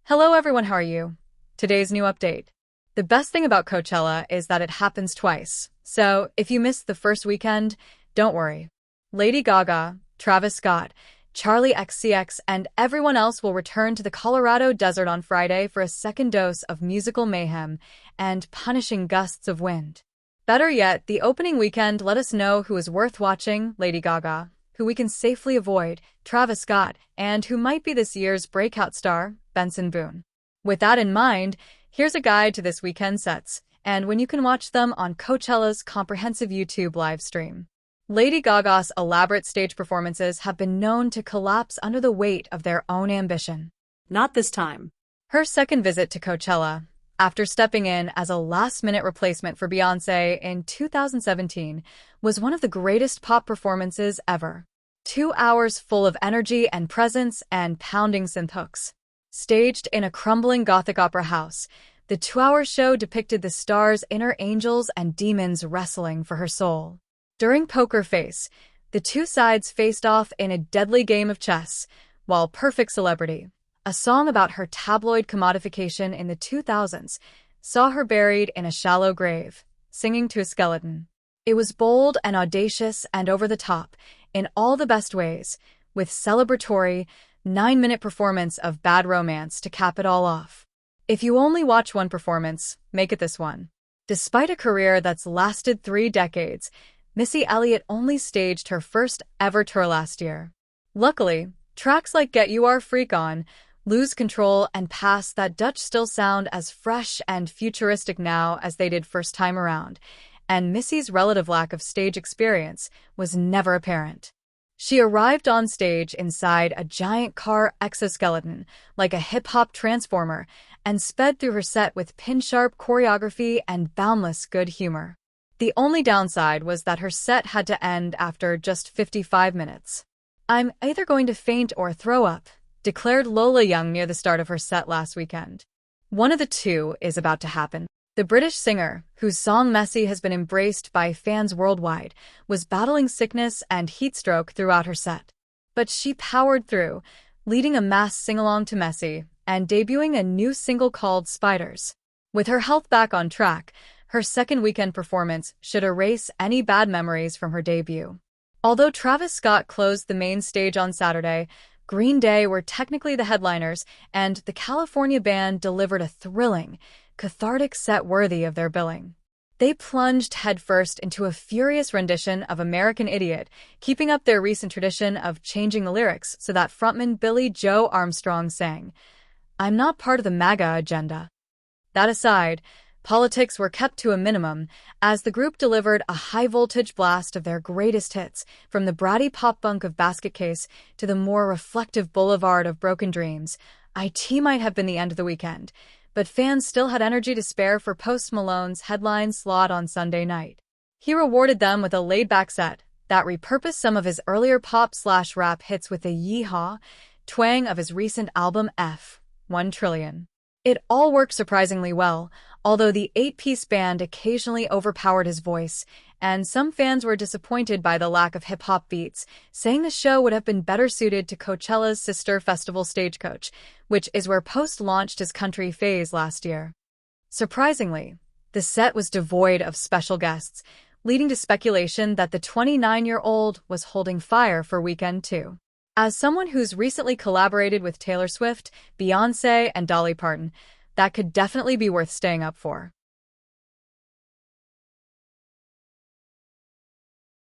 Hello everyone, how are you? Today's new update. The best thing about Coachella is that it happens twice. So, if you missed the first weekend, don't worry. Lady Gaga, Travis Scott, Charlie XCX, and everyone else will return to the Colorado desert on Friday for a second dose of musical mayhem and punishing gusts of wind. Better yet, the opening weekend let us know who is worth watching: Lady Gaga, who we can safely avoid, Travis Scott, and who might be this year's breakout star, Benson Boone. With that in mind, here's a guide to this weekend's sets, and when you can watch them on Coachella's comprehensive YouTube live stream. Lady Gaga's elaborate stage performances have been known to collapse under the weight of their own ambition. Not this time. Her second visit to Coachella, after stepping in as a last-minute replacement for Beyoncé in 2017, was one of the greatest pop performances ever. 2 hours full of energy and presence and pounding synth hooks. Staged in a crumbling Gothic opera house, the 2-hour show depicted the star's inner angels and demons wrestling for her soul. During Poker Face, the two sides faced off in a deadly game of chess, while Perfect Celebrity, a song about her tabloid commodification in the 2000s, saw her buried in a shallow grave, singing to a skeleton. It was bold and audacious and over the top, in all the best ways, with celebratory, 9-minute performance of Bad Romance to cap it all off. If you only watch one performance, make it this one. Despite a career that's lasted 3 decades, Missy Elliott only staged her first ever tour last year. Luckily, tracks like Get You Are Freak On, Lose Control, and Pass That Dutch still sound as fresh and futuristic now as they did first time around, and Missy's relative lack of stage experience was never apparent. She arrived on stage inside a giant car exoskeleton, like a hip-hop transformer, and sped through her set with pin-sharp choreography and boundless good humor. The only downside was that her set had to end after just 55 minutes. "I'm either going to faint or throw up," declared Lola Young near the start of her set last weekend. One of the two is about to happen. The British singer, whose song Messy has been embraced by fans worldwide, was battling sickness and heatstroke throughout her set. But she powered through, leading a mass sing-along to Messy and debuting a new single called Spiders. With her health back on track, her second weekend performance should erase any bad memories from her debut. Although Travis Scott closed the main stage on Saturday, Green Day were technically the headliners, and the California band delivered a thrilling, cathartic set worthy of their billing. They plunged headfirst into a furious rendition of American Idiot, keeping up their recent tradition of changing the lyrics so that frontman Billy Joe Armstrong sang, "I'm not part of the MAGA agenda." That aside, politics were kept to a minimum as the group delivered a high-voltage blast of their greatest hits, from the bratty pop-punk of Basket Case to the more reflective Boulevard of Broken Dreams. It might have been the end of the weekend, but fans still had energy to spare for Post Malone's headline slot on Sunday night. He rewarded them with a laid-back set that repurposed some of his earlier pop/rap hits with the yeehaw twang of his recent album F1 Trillion. It all worked surprisingly well, although the 8-piece band occasionally overpowered his voice, and some fans were disappointed by the lack of hip-hop beats, saying the show would have been better suited to Coachella's sister festival Stagecoach, which is where Post launched his country phase last year. Surprisingly, the set was devoid of special guests, leading to speculation that the 29-year-old was holding fire for Weekend 2. As someone who's recently collaborated with Taylor Swift, Beyoncé, and Dolly Parton, that could definitely be worth staying up for.